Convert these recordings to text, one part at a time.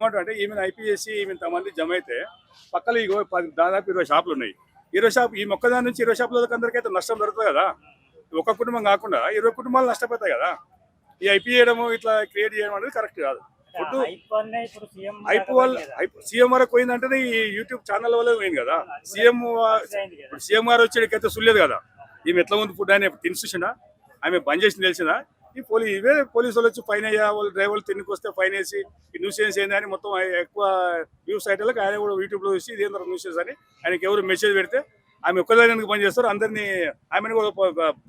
ఏమంటారు అంటే ఈమెను ఐపీ చేసి ఈమె ఇంతమంది జమ అయితే పక్కన ఇగో దాదాపు 20 షాపులు ఉన్నాయి. 20 షాప్ ఈ మొక్కదాని నుంచి 20 షాపులకు అందరికైతే నష్టం జరుగుతుంది కదా. ఒక కుటుంబం కాకుండా 20 కుటుంబాలు నష్టపోతాయి కదా. ఈ ఐపీ చేయడము ఇట్లా క్రియేట్ చేయడం అనేది కరెక్ట్ కాదు. ఫుడ్ ఐపీ వల్ల సీఎం వరకు పోయిందంటేనే ఈ యూట్యూబ్ ఛానల్ వల్ల పోయింది కదా. సీఎం గారు వచ్చేటికైతే సుల్లేదు కదా. ఈమె ఎట్లా ఉంది ఫుడ్ ఆయన తిని చూసినా ఆమె బంద్ చేసి తెలిసినా ఇవే పోలీసు వాళ్ళు వచ్చి ఫైన్ అయ్యా వాళ్ళు డ్రైవర్లు తిన్నికి వస్తే ఫైన్ వేసి ఈ న్యూసెన్స్ ఏందని మొత్తం ఎక్కువ వ్యూస్ సైట్లకు ఆయన కూడా యూట్యూబ్లో చూసి ఇదేంద్ర న్యూసెన్స్ అని ఆయనకి ఎవరు మెసేజ్ పెడితే ఆమె ఒక్కదానికి బంద్ చేస్తారు, అందరినీ ఆమెను కూడా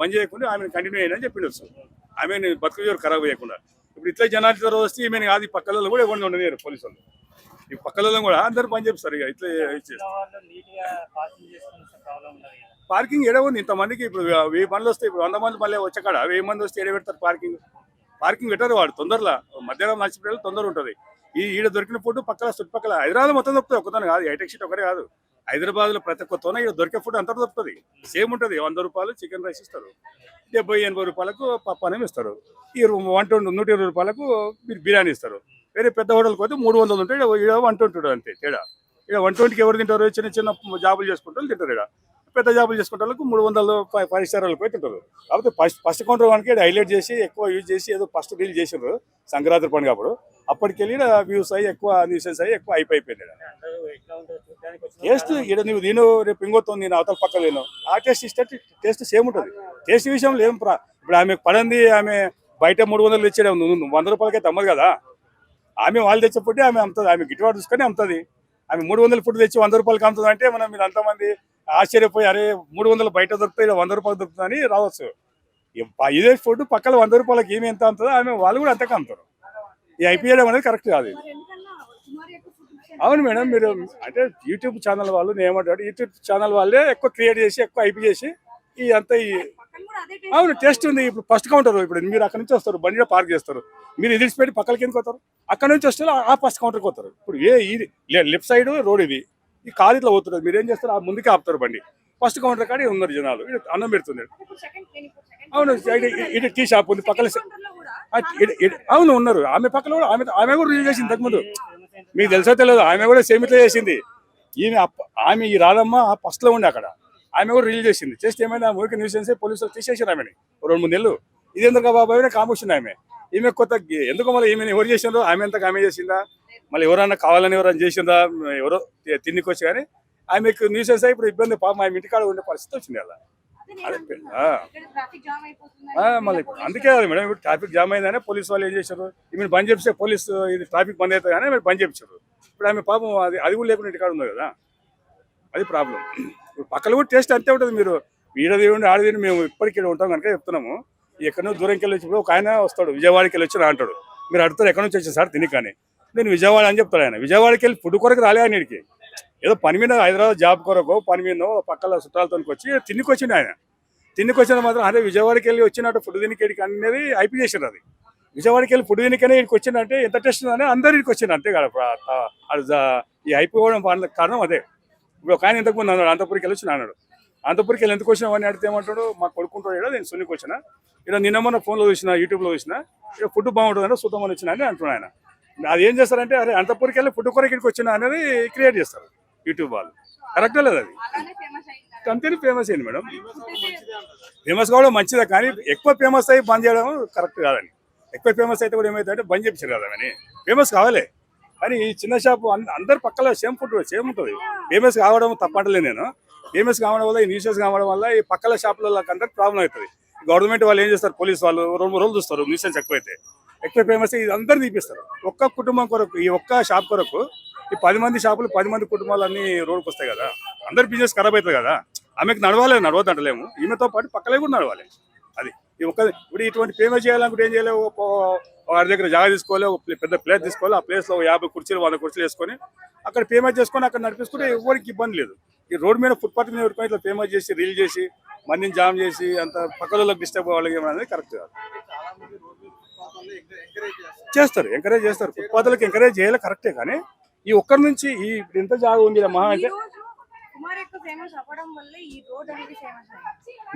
బంద్ చేయకుండా ఆమెను కంటిన్యూ అయ్యని చెప్పిండొచ్చు. ఆమెను బతుకు ఖరాబ్ చేయకుండా. ఇప్పుడు ఇట్లా జనాలు వస్తే ఈమెను కాదు ఈ పక్కలలో కూడా ఎవరిని ఉండలేరు పోలీసు వాళ్ళు. ఈ పక్కలలో కూడా అందరు పని చేస్తారు. ఇక ఇట్లా పార్కింగ్ ఏడ ఉంది ఇంతమందికి. ఇప్పుడు 1000 మంది వస్తే ఇప్పుడు 100 మంది మళ్ళీ వచ్చాక 1000 మంది వస్తే ఏడ పెడతారు పార్కింగ్ పెట్టారు వాడు. తొందరలో మధ్యాహ్నం నడిచిపోయేది తొందర ఉంటుంది. ఈడ దొరికిన ఫుడ్ పక్కల చుట్టుపక్కల హైదరాబాద్ మొత్తం దొరుకుతుంది. ఒకతోనే కాదు, హైటెక్ సిటీ ఒకటే కాదు, హైదరాబాద్ లో ప్రతి ఒక్కతోనే ఇక్కడ దొరికే ఫుడ్ అంతా దొరుకుతుంది. సేమ్ ఉంటుంది. 100 రూపాయలు చికెన్ రైస్ ఇస్తారు, 70-80 రూపాయలకు పప్పు అన్నం ఇస్తారు, ఈ 120 రూపాయలకు బిర్యానీ ఇస్తారు. వేరే పెద్ద హోటల్కి పోతే 300 ఉంటాయి, ఇక్కడ 120 అంతే తేడా. ఇక్కడ 120కి ఎవరు తింటారు? చిన్న చిన్న జాబులు చేసుకుంటారు తింటారు. ఇక్కడ పెద్ద జాబులు చేసుకుంటే 300 5 స్టార్లకు పోయి తింటారు. కాబట్టి ఫస్ట్ కౌంటర్ వానికి హైలైట్ చేసి ఎక్కువ యూజ్ చేసి ఏదో ఫస్ట్ డీల్ చేసారు సంక్రాంతి పండుగ అప్పుడు. అప్పటికెళ్ళి వ్యూస్ అయ్యి ఎక్కువ న్యూసెన్స్ అయ్యి ఎక్కువ అయిపోయింది. టేస్ట్ ఇక్కడ నువ్వు దీని రేపు ఇంకొత్త నేను అవతల పక్కన లేను, ఆ టేస్ట్ ఇస్తే టేస్ట్ సేమ్ ఉంటుంది. టేస్ట్ విషయంలో ఏం ఇప్పుడు ఆమె పడింది, ఆమె బయట 300 తెచ్చేది 100 రూపాయలకైతే అమ్మదు కదా. ఆమె వాళ్ళు తెచ్చే ఫుడ్ ఆమె అమ్ముతుంది, ఆమె గిట్టుబాటు చూసుకొని అమ్ముతుంది. ఆమె 300 ఫుడ్ తెచ్చి 100 రూపాయలకి అమ్ముతుంది అంటే మనం మీరు అంతమంది ఆశ్చర్యపోయి అరే 300 బయట దొరుకుతాయి, 100 రూపాయలు దొరుకుతుందని రావచ్చు. ఇదే ఫుడ్ పక్కన 100 రూపాయలకి ఏమి ఎంత అమ్ముతుందో ఆమె వాళ్ళు కూడా అంతగా అమ్ముతారు. ఈ ఐపీఎల్ అనేది కరెక్ట్ కాదు. అవును మేడం, మీరు అంటే యూట్యూబ్ ఛానల్ వాళ్ళు నేను ఏమంటాడు, యూట్యూబ్ ఛానల్ వాళ్ళే ఎక్కువ క్రియేట్ చేసి ఎక్కువ ఐపీ చేసి ఈ అంతా అవును టేస్ట్ ఉంది. ఇప్పుడు ఫస్ట్ కౌంటర్ ఇప్పుడు మీరు అక్కడ నుంచి వస్తారు, బండిలో పార్క్ చేస్తారు, మీరు ఇది పెట్టి పక్కలకి ఎందుకు వస్తారు? అక్కడ నుంచి వస్తారు ఆ ఫస్ట్ కౌంటర్కి వస్తారు. ఇప్పుడు ఇది లెఫ్ట్ సైడ్ రోడ్ ఇది, ఈ కాలు ఇట్లా పోతున్నారు, మీరు ఏం చేస్తారు? ఆ ముందుకే ఆపుతారు బండి. ఫస్ట్ కౌంటర్ కాడ ఉన్నారు జనాలు, అన్నం పెడుతున్నారు. అవును ఇటు టీ షాప్ ఉంది పక్కన. అవును ఉన్నారు. ఆమె పక్కన కూడా ఆమె కూడా రిలీజ్ చేసింది ఇంతకుముందు. మీకు తెలుసో తెలియదు, ఆమె కూడా సేమ్ ఇట్లా చేసింది. ఆమె ఈ రాధమ్మ ఫస్ట్ లో ఉండే అక్కడ, ఆమె కూడా రిలీజ్ చేసింది. చేస్తే ఏమైనా ఊరికి న్యూసెన్స్ పోలీసులు తీసేసారు ఆమెని 2-3 నెలలు. ఇది ఎందుకు బాబాయ్ కామొచ్చింది ఆమె. ఈమె కొత్త ఎందుకు మళ్ళీ ఈమెను ఎవరు చేసిండ్రో ఆమె అంతకు ఆమె చేసిందా, మళ్ళీ ఎవరన్నా కావాలని ఎవరైనా చేసిందా, ఎవరో తిన్నికి వచ్చి కానీ ఆమెకు న్యూసెన్స్ అయి ఇప్పుడు ఇబ్బంది. పాపం ఆమె ఇంటికాడ ఉండే పరిస్థితి వచ్చింది అలా. మళ్ళీ అందుకే కదా మేడం ఇప్పుడు ట్రాఫిక్ జామ్ అయిందనే పోలీసు వాళ్ళు ఏం చేశారు, ఈమెను బంద్ చేపిస్తే పోలీసు ఇది ట్రాఫిక్ బంద్ అవుతుంది కానీ మీరు బంద్ చేపించారు. ఇప్పుడు ఆమె పాపం అది కూడా లేకుండా ఇంటికాడ ఉంది కదా, అది ప్రాబ్లం. ఇప్పుడు పక్కన కూడా టేస్ట్ అంతే ఉంటుంది. మీరు ఈడదేవుండి ఆడదేవుండి మేము ఇప్పటికీ ఉంటాం కనుక చెప్తున్నాము. ఎక్కడో దూరంకి వెళ్ళి వచ్చినప్పుడు ఒక ఆయన వస్తాడు, విజయవాడకి వెళ్ళి వచ్చి అంటాడు. మీరు అడుగుతారు ఎక్కడి నుంచి వచ్చారు సార్ తిని, కానీ నేను విజయవాడ అని చెప్తాడు. ఆయన విజయవాడకి వెళ్ళి ఫుడ్ కొరకు రాలే ఆయనకి, ఏదో పని మీద హైదరాబాద్ జాబ్ కొరకు పని మీద పక్కల చుట్టాలతో వచ్చి తిన్నికి వచ్చిండు. ఆయన తిన్నికి వచ్చిన మాత్రం అదే విజయవాడకి వెళ్ళి వచ్చినట్టు ఫుడ్ తినికి అనేది ఐపీ చేసారు. అది విజయవాడకి వెళ్ళి ఫుడ్ తినికనే ఇక్కడికి వచ్చిందంటే ఎంత టేస్ట్ ఉందని అందరు ఇక్కడికి వచ్చింది అంతే కదా. ఈ ఐపీ పోవడం కారణం అదే. ఇప్పుడు ఒక ఆయన ఇంతకుముందు అన్నాడు అనంతపురికి వెళ్ళి వచ్చిన అన్నాడు. అనంతపురికి వెళ్ళి ఎందుకు వచ్చినా అని అడిగితే ఏమంటాడు, మాకు కొడుకుంటాడు నేను సున్నికి వచ్చిన, ఇలా నిన్న మొన్న ఫోన్లో చూసిన యూట్యూబ్లో చూసిన ఇక్కడ ఫుడ్ బాగుంటుందంటే చూద్దామని వచ్చిన అని అంటున్నాను. ఆయన అది ఏం చేస్తారంటే అరే అనంతపురికి వెళ్ళి ఫుడ్ కొరకు ఇక్కడికి వచ్చిన అనేది క్రియేట్ చేస్తారు యూట్యూబ్ వాళ్ళు. కరెక్టే లేదు అది, కంపెనీ ఫేమస్ అయింది మేడం. ఫేమస్ కావడం మంచిదే కానీ ఎక్కువ ఫేమస్ అయ్యి బంద్ చేయడం కరెక్ట్ కాదని. ఎక్కువ ఫేమస్ అయితే కూడా ఏమవుతుందంటే బంద్ చేపించారు కదా అని. ఫేమస్ కావాలి కానీ ఈ చిన్న షాపు అందరు పక్కల సేమ్ ఫుడ్ సేమ్ ఉంటుంది. ఫేమస్ కావడం తప్పంటలే నేను. ఫేమస్ కావడం వల్ల ఈ న్యూసెస్ కావడం వల్ల ఈ పక్కల షాపులకు అందరికి ప్రాబ్లం అవుతుంది. గవర్నమెంట్ వాళ్ళు ఏం చేస్తారు, పోలీసు వాళ్ళు 2-3 రోజులు చూస్తారు న్యూసెన్స్ ఎక్కువైతే. ఎక్కువ ఫేమస్ ఇది అందరు తీపిస్తారు. ఒక్క కుటుంబం కొరకు ఈ ఒక్క షాప్ కొరకు ఈ 10 మంది షాపులు 10 మంది కుటుంబాలు అన్ని రోడ్డుకు వస్తాయి కదా, అందరి బిజినెస్ ఖరాబ్ అవుతుంది కదా. ఆమెకు నడవద్దు అంటలేము, ఈమెతో పాటు పక్కలే కూడా నడవాలి. అది ఇప్పుడు ఇటువంటి ఫేమస్ చేయాలనుకుంటే ఏం చేయలేవు, వారి దగ్గర జాగా తీసుకోవాలి, పెద్ద ప్లేస్ తీసుకోవాలి, ఆ ప్లేస్లో 50 కుర్చీలు 100 కుర్చీలు వేసుకొని అక్కడ ఫేమస్ చేసుకొని అక్కడ నడిపిస్తుంటే ఎవరికి ఇబ్బంది లేదు. ఈ రోడ్ మీద ఫుట్పాత్ మీద ఎవరికైనా ఇట్లా ఫేమస్ చేసి రీల్ చేసి మందిని జామ్ చేసి అంత పక్కలకు డిస్టర్బ్ అవ్వాలి అనేది కరెక్ట్ కాదు. ఎంకరేజ్ చేస్తారు ఫుట్పాత్లకు ఎంకరేజ్ చేయాలి కరెక్టే, కానీ ఈ ఒక్కరి నుంచి ఈ ఎంత జాగా ఉంది మహా అయితే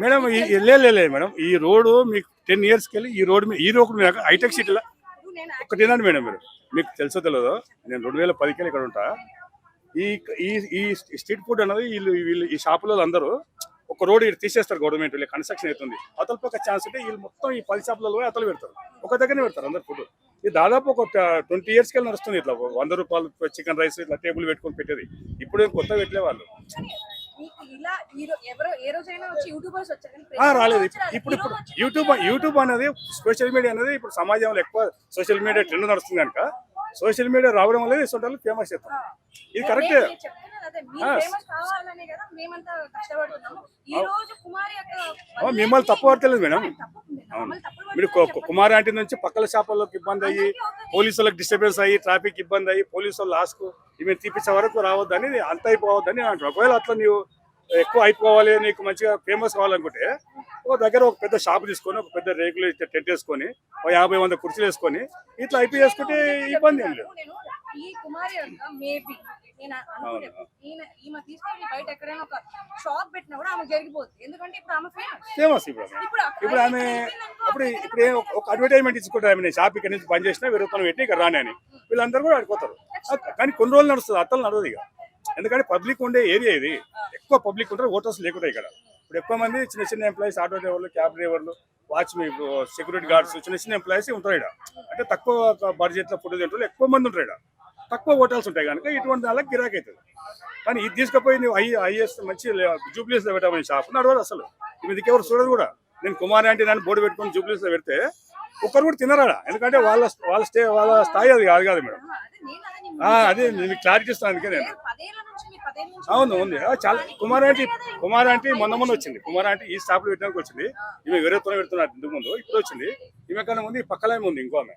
మేడం లేదు మేడం. ఈ రోడ్డు మీకు 10 yearsకి వెళ్ళి ఈ రోడ్ మీద హైటెక్ సిటీలో నేను ఒకటి ఏంటంటే మేడం మీరు మీకు తెలుసో తెలియదో నేను 2010 ఇక్కడ ఉంటా. ఈ ఈ ఈ స్ట్రీట్ ఫుడ్ అనేది వీళ్ళు ఈ షాపులో అందరూ ఒక రోడ్ తీసేస్తారు గవర్నమెంట్, వీళ్ళు కన్స్ట్రక్షన్ అవుతుంది అతల పక్క ఛాన్స్ ఉంటే వీళ్ళు మొత్తం ఈ 10 షాపులలో పోయి అతలు పెడతారు, ఒక దగ్గరనే పెడతారు అందరు ఫుడ్. ఇది దాదాపు ఒక 20 years కి నడుస్తుంది ఇట్లా 100 రూపాయలు చికెన్ రైస్ ఇట్లా టేబుల్ పెట్టుకొని పెట్టేది. ఇప్పుడు ఏం కొత్త పెట్టలే వాళ్ళు. మీకు ఇలా ఎవరో ఏ రోజైనా వచ్చి యూట్యూబర్స్ వచ్చారు కానీ రాలేదు. ఇప్పుడు యూట్యూబ్ అనేది సోషల్ మీడియా అనేది ఇప్పుడు సమాజంలో ఎక్కువ సోషల్ మీడియా ట్రెండ్ నడుస్తుంది కనుక సోషల్ మీడియా రావడం వల్ల ఇటువంటి ఫేమస్ చేస్తాం. ఇది కరెక్టే. కావాలనే కదా మేమంతా కష్టపడుతున్నాము. ఈ రోజు కుమారి మిమ్మల్ని తప్పు పడతలేదు మేడం. అవును, మీరు కుమారి ఆంటీ నుంచి పక్కల షాపుల్లోకి ఇబ్బంది అయ్యి పోలీసులకు డిస్టర్బెన్స్ అయ్యి ట్రాఫిక్ ఇబ్బంది అయ్యి పోలీసు వాళ్ళు లాస్కు ఈమె తీపించే వరకు రావద్దని అంత అయిపోవద్దని నేను అంటాను. ఒకవేళ అట్లా నీవు ఎక్కువ అయిపోవాలి నీకు మంచిగా ఫేమస్ కావాలనుకుంటే ఒక దగ్గర ఒక పెద్ద షాప్ తీసుకొని ఒక పెద్ద రేకులు టెంట్ వేసుకొని 50-100 కుర్చీలు వేసుకొని ఇట్లా అయిపోయి చేసుకుంటే ఇబ్బంది ఏం లేదు. ఈ కుమారి మేబీ నేను అనుకుంటే ఈమె తీసుకెళ్ళి బయట ఎక్కడైనా ఒక షాప్ పెట్టినా కూడా ఆమె జరిగిపోతుంది. ఎందుకంటే ఇప్పుడు ఆమె ఫేమస్. ఇప్పుడు ఆమె ఇప్పుడు ఒక అడ్వర్టైజ్మెంట్ ఇచ్చుకుంటారు, ఆమె నేను షాప్ ఇక్కడ నుంచి పని చేసినా 1000 రూపాయలు పెట్టి ఇక్కడ రాని అని వీళ్ళందరూ కూడా అడిపోతారు. కానీ కొన్ని రోజులు నడుస్తుంది, అత్తలు నడవదు ఇక. ఎందుకంటే పబ్లిక్ ఉండే ఏరియా ఇది, ఎక్కువ పబ్లిక్ ఉంటారు, ఓటర్స్ లేకుండా ఇక్కడ. ఇప్పుడు ఎక్కువ మంది చిన్న చిన్న ఎంప్లాయీస్, ఆటో డ్రైవర్లు, క్యాబ్ డ్రైవర్లు, వాచ్మెన్, సెక్యూరిటీ గార్డ్స్, చిన్న చిన్న ఎంప్లాయీస్ ఉంటారు ఇక్కడ. అంటే తక్కువ బడ్జెట్లో ఫుడ్ తింటారు, ఎక్కువ మంది ఉంటారు ఇక్కడ, తక్కువ హోటల్స్ ఉంటాయి కనుక ఇటువంటి దానికి గిరాకీ అవుతుంది. కానీ ఇది తీసుకుపోయి నువ్వు ఐఎస్ మంచి జూబ్లీస్లో పెట్టామని షాప్ నడవదు అసలు. ఇది ఎవరు చూడదు కూడా. నేను కుమారి అంటే నన్ను బోర్డు పెట్టుకొని జూబ్లీస్లో పెడితే ఒక్కరు కూడా తినరాడా, ఎందుకంటే వాళ్ళ స్థాయి అది కాదు మేడం. అదే మీకు క్లారిటీ ఇస్తాను అందుకే నేను. అవును ఉంది చాలా. కుమార్ ఆంటీ మొన్న వచ్చింది. కుమార్ ఆంటీ ఈ స్టాప్ లో పెట్టడానికి వచ్చింది. ఈమె వేరే పెడుతున్నారు ఇంతకు ముందు, ఇప్పుడు వచ్చింది. ఈమె కన్నా ముందు పక్కనే ఉంది ఇంకో ఆమె.